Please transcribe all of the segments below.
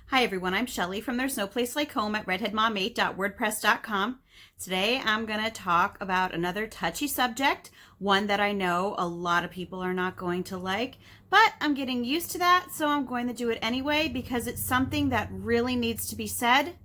Hi everyone, I'm Shelly from There's No Place Like Home at redheadmom8.wordpress.com. Today I'm going to talk about another touchy subject, one that I know a lot of people are not going to like, but I'm getting used to that, so I'm going to do it anyway because it's something that really needs to be said.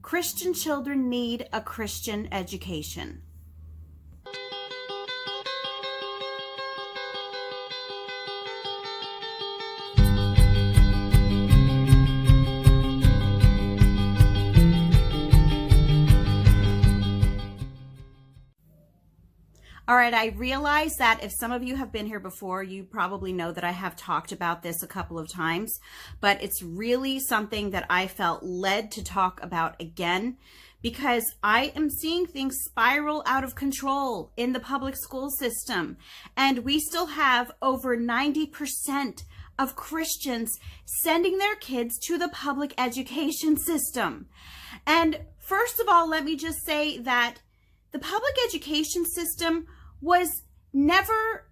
Christian children need a Christian education. All right, I realize that if some of you have been here before, you probably know that I have talked about this a couple of times, but it's really something that I felt led to talk about again because I am seeing things spiral out of control in the public school system, and we still have over 90% of Christians sending their kids to the public education system. And first of all, let me just say that the public education system was never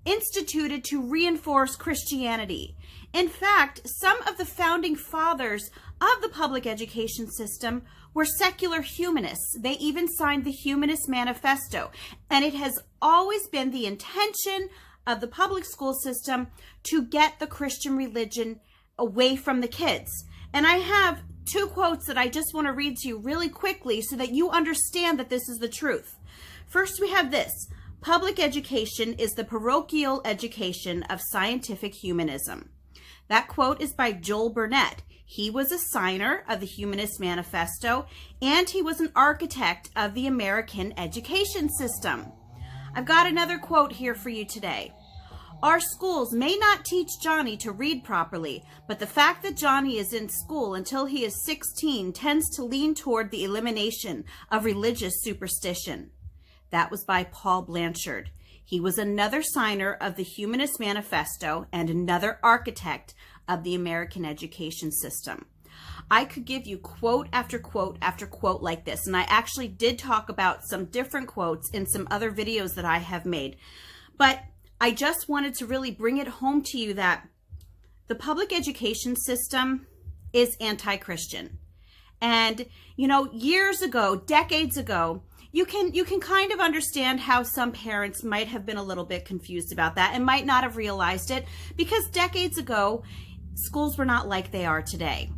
instituted to reinforce Christianity. In fact, some of the founding fathers of the public education system were secular humanists. They even signed the Humanist Manifesto. And it has always been the intention of the public school system to get the Christian religion away from the kids. And I have two quotes that I just want to read to you really quickly so that you understand that this is the truth. First, we have this: public education is the parochial education of scientific humanism. That quote is by Joel Burnett. He was a signer of the Humanist Manifesto, and he was an architect of the American education system. I've got another quote here for you today. Our schools may not teach Johnny to read properly, but the fact that Johnny is in school until he is 16 tends to lean toward the elimination of religious superstition. That was by Paul Blanchard. He was another signer of the Humanist Manifesto and another architect of the American education system. I could give you quote after quote after quote like this, and I actually did talk about some different quotes in some other videos that I have made. But I just wanted to really bring it home to you that the public education system is anti-Christian. And, you know, years ago, decades ago, you can kind of understand how some parents might have been a little bit confused about that and might not have realized it, because decades ago, schools were not like they are today.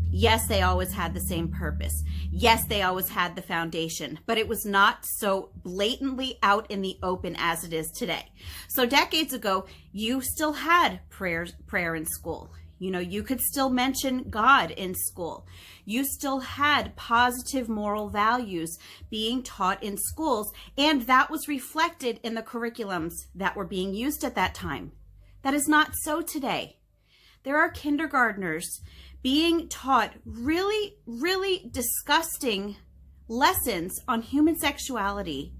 Yes, they always had the same purpose. Yes, they always had the foundation, but it was not so blatantly out in the open as it is today. So decades ago, you still had prayer in school. You know, you could still mention God in school. You still had positive moral values being taught in schools, and that was reflected in the curriculums that were being used at that time. That is not so today. There are kindergartners being taught really, really disgusting lessons on human sexuality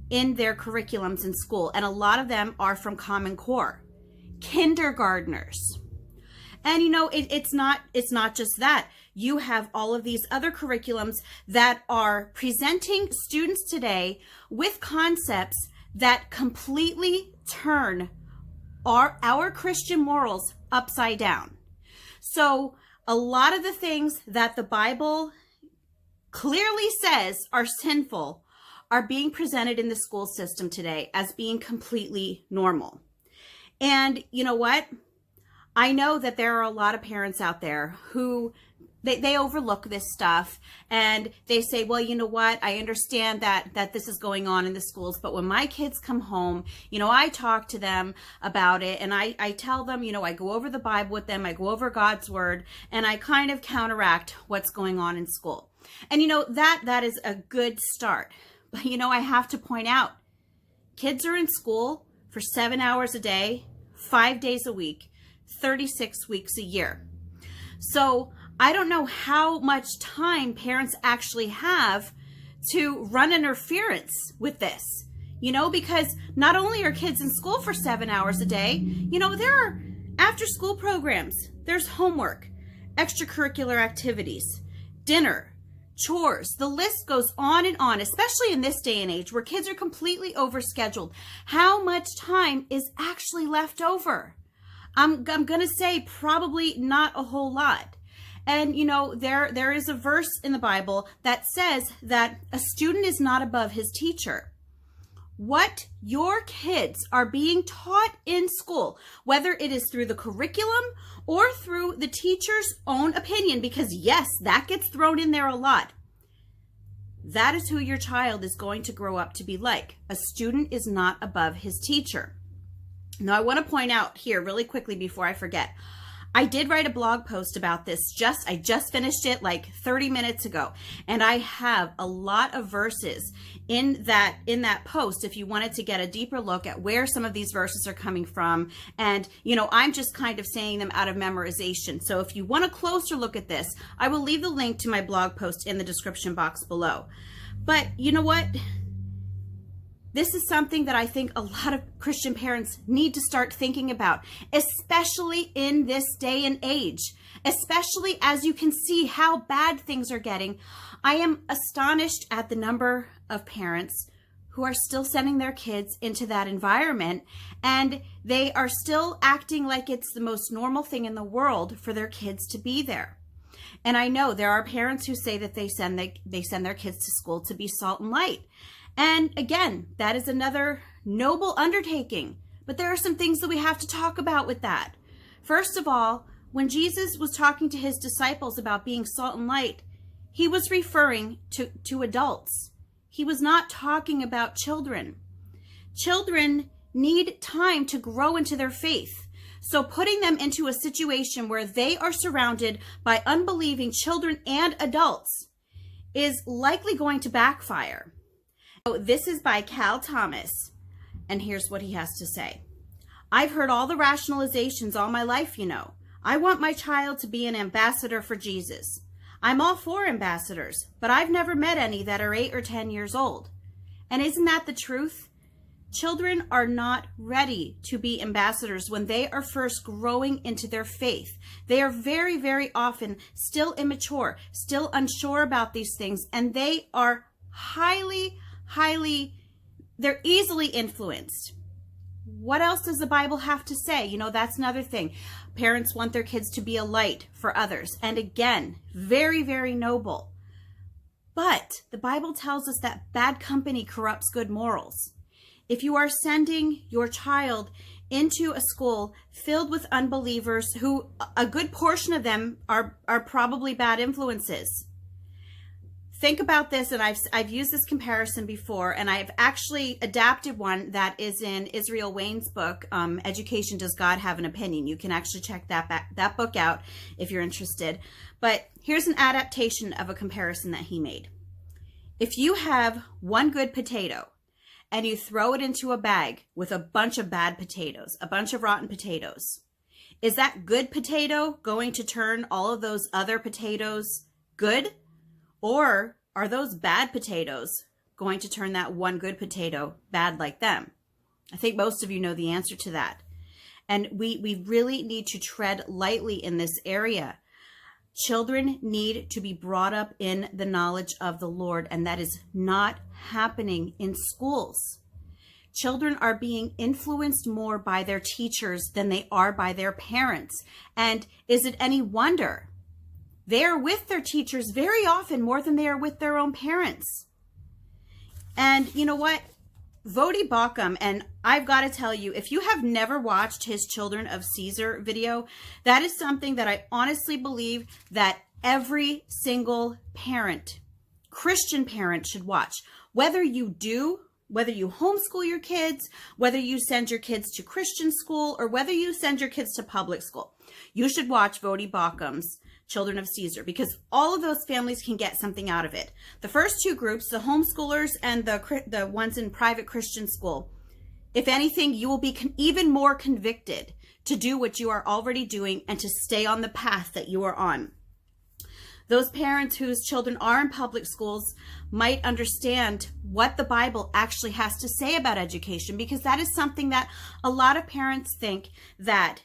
in their curriculums in school. And a lot of them are from Common Core. Kindergartners. And you know, it's not just that. You have all of these other curriculums that are presenting students today with concepts that completely turn our Christian morals upside down. So a lot of the things that the Bible clearly says are sinful are being presented in the school system today as being completely normal. And you know what? I know that there are a lot of parents out there who they overlook this stuff and they say, well, you know what? I understand that this is going on in the schools, but when my kids come home, you know, I talk to them about it and I tell them, you know, I go over the Bible with them, I go over God's word, and I kind of counteract what's going on in school. And you know, that is a good start. But you know, I have to point out, kids are in school for 7 hours a day, 5 days a week, 36 weeks a year. So I don't know how much time parents actually have to run interference with this, you know, because not only are kids in school for 7 hours a day, you know, there are after school programs, there's homework, extracurricular activities, dinner, chores. The list goes on, especially in this day and age where kids are completely overscheduled. How much time is actually left over? I'm going to say probably not a whole lot. And you know, there is a verse in the Bible that says that a student is not above his teacher. What your kids are being taught in school, whether it is through the curriculum or through the teacher's own opinion, because yes, that gets thrown in there a lot. That is who your child is going to grow up to be like. A student is not above his teacher. Now, I want to point out here really quickly before I forget, I did write a blog post about this. I just finished it like 30 minutes ago. And I have a lot of verses in that post if you wanted to get a deeper look at where some of these verses are coming from. And, you know, I'm just kind of saying them out of memorization. So if you want a closer look at this, I will leave the link to my blog post in the description box below. But you know what? This is something that I think a lot of Christian parents need to start thinking about, especially in this day and age, especially as you can see how bad things are getting. I am astonished at the number of parents who are still sending their kids into that environment, and they are still acting like it's the most normal thing in the world for their kids to be there. And I know there are parents who say that they send their kids to school to be salt and light. And again, that is another noble undertaking. But there are some things that we have to talk about with that. First of all, when Jesus was talking to his disciples about being salt and light, he was referring to adults. He was not talking about children. Children need time to grow into their faith. So putting them into a situation where they are surrounded by unbelieving children and adults is likely going to backfire. This is by Cal Thomas, and here's what he has to say. I've heard all the rationalizations all my life, you know. I want my child to be an ambassador for Jesus. I'm all for ambassadors, but I've never met any that are 8 or 10 years old. And isn't that the truth? Children are not ready to be ambassadors when they are first growing into their faith. They are very, very often still immature, still unsure about these things, and they are they're easily influenced. What else does the Bible have to say? You know, that's another thing. Parents want their kids to be a light for others. And again, very, very noble. But the Bible tells us that bad company corrupts good morals. If you are sending your child into a school filled with unbelievers who a good portion of them are probably bad influences, think about this, and I've used this comparison before, and I've actually adapted one that is in Israel Wayne's book, Education, Does God Have an Opinion? You can actually check that book out if you're interested. But here's an adaptation of a comparison that he made. If you have one good potato and you throw it into a bag with a bunch of bad potatoes, a bunch of rotten potatoes, is that good potato going to turn all of those other potatoes good? Or are those bad potatoes going to turn that one good potato bad like them? I think most of you know the answer to that. And we really need to tread lightly in this area. Children need to be brought up in the knowledge of the Lord, and that is not happening in schools. Children are being influenced more by their teachers than they are by their parents. And is it any wonder? They are with their teachers very often more than they are with their own parents. And you know what? Voddie Baucham, and I've got to tell you, if you have never watched his Children of Caesar video, that is something that I honestly believe that every single parent, Christian parent, should watch. Whether you homeschool your kids, whether you send your kids to Christian school, or whether you send your kids to public school, you should watch Voddie Baucham's Children of Caesar, because all of those families can get something out of it. The first two groups, the homeschoolers and the ones in private Christian school, if anything, you will be even more convicted to do what you are already doing and to stay on the path that you are on. Those parents whose children are in public schools might understand what the Bible actually has to say about education, because that is something that a lot of parents think that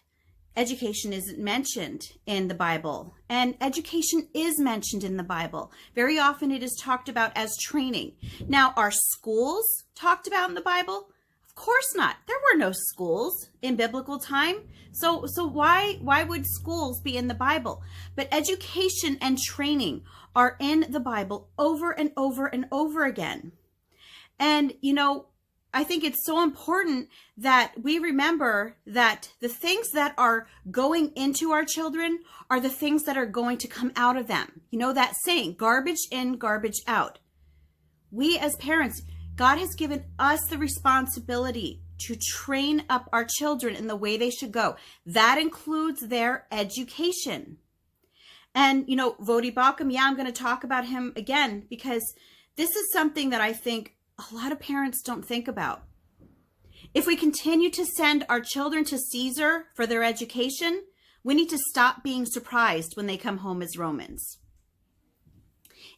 education isn't mentioned in the Bible. And education is mentioned in the Bible. Very often it is talked about as training. Now, are schools talked about in the Bible? Of Of course not. There were no schools in biblical time. So why would schools be in the Bible? But education and training are in the Bible over and over and over again. And, I think it's so important that we remember that the things that are going into our children are the things that are going to come out of them. That saying, garbage in, garbage out. We as parents, God has given us the responsibility to train up our children in the way they should go. That includes their education. And, Voddie Baucham, I'm going to talk about him again because this is something that I think a lot of parents don't think about. If we continue to send our children to Caesar for their education, we need to stop being surprised when they come home as Romans.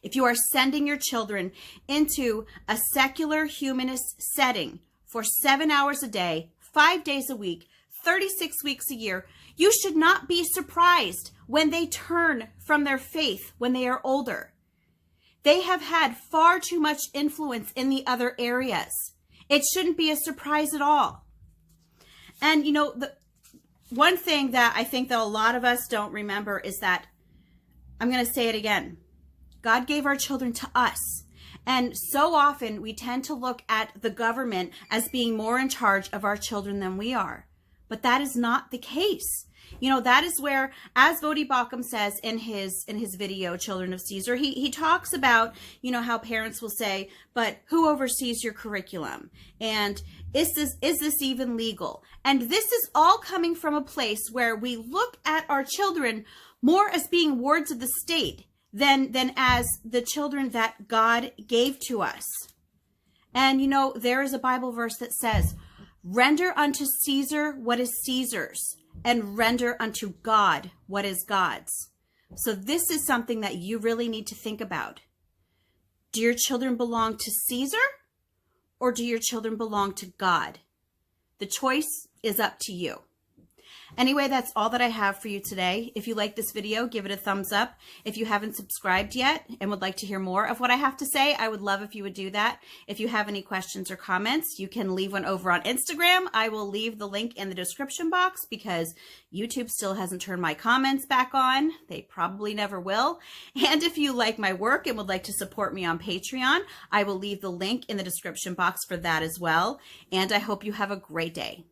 If you are sending your children into a secular humanist setting for 7 hours a day, 5 days a week, 36 weeks a year, you should not be surprised when they turn from their faith when they are older. They have had far too much influence in the other areas. It shouldn't be a surprise at all. And, the one thing that I think that a lot of us don't remember is that, I'm going to say it again, God gave our children to us. And so often we tend to look at the government as being more in charge of our children than we are. But that is not the case. That is where, as Voddie Baucham says in his video, Children of Caesar, he talks about, how parents will say, but who oversees your curriculum? And is this even legal? And this is all coming from a place where we look at our children more as being wards of the state than as the children that God gave to us. And, there is a Bible verse that says, render unto Caesar what is Caesar's, and render unto God what is God's. So this is something that you really need to think about. Do your children belong to Caesar, or do your children belong to God? The choice is up to you. Anyway, that's all that I have for you today. If you like this video, give it a thumbs up. If you haven't subscribed yet and would like to hear more of what I have to say, I would love if you would do that. If you have any questions or comments, you can leave one over on Instagram. I will leave the link in the description box because YouTube still hasn't turned my comments back on. They probably never will. And if you like my work and would like to support me on Patreon, I will leave the link in the description box for that as well. And I hope you have a great day.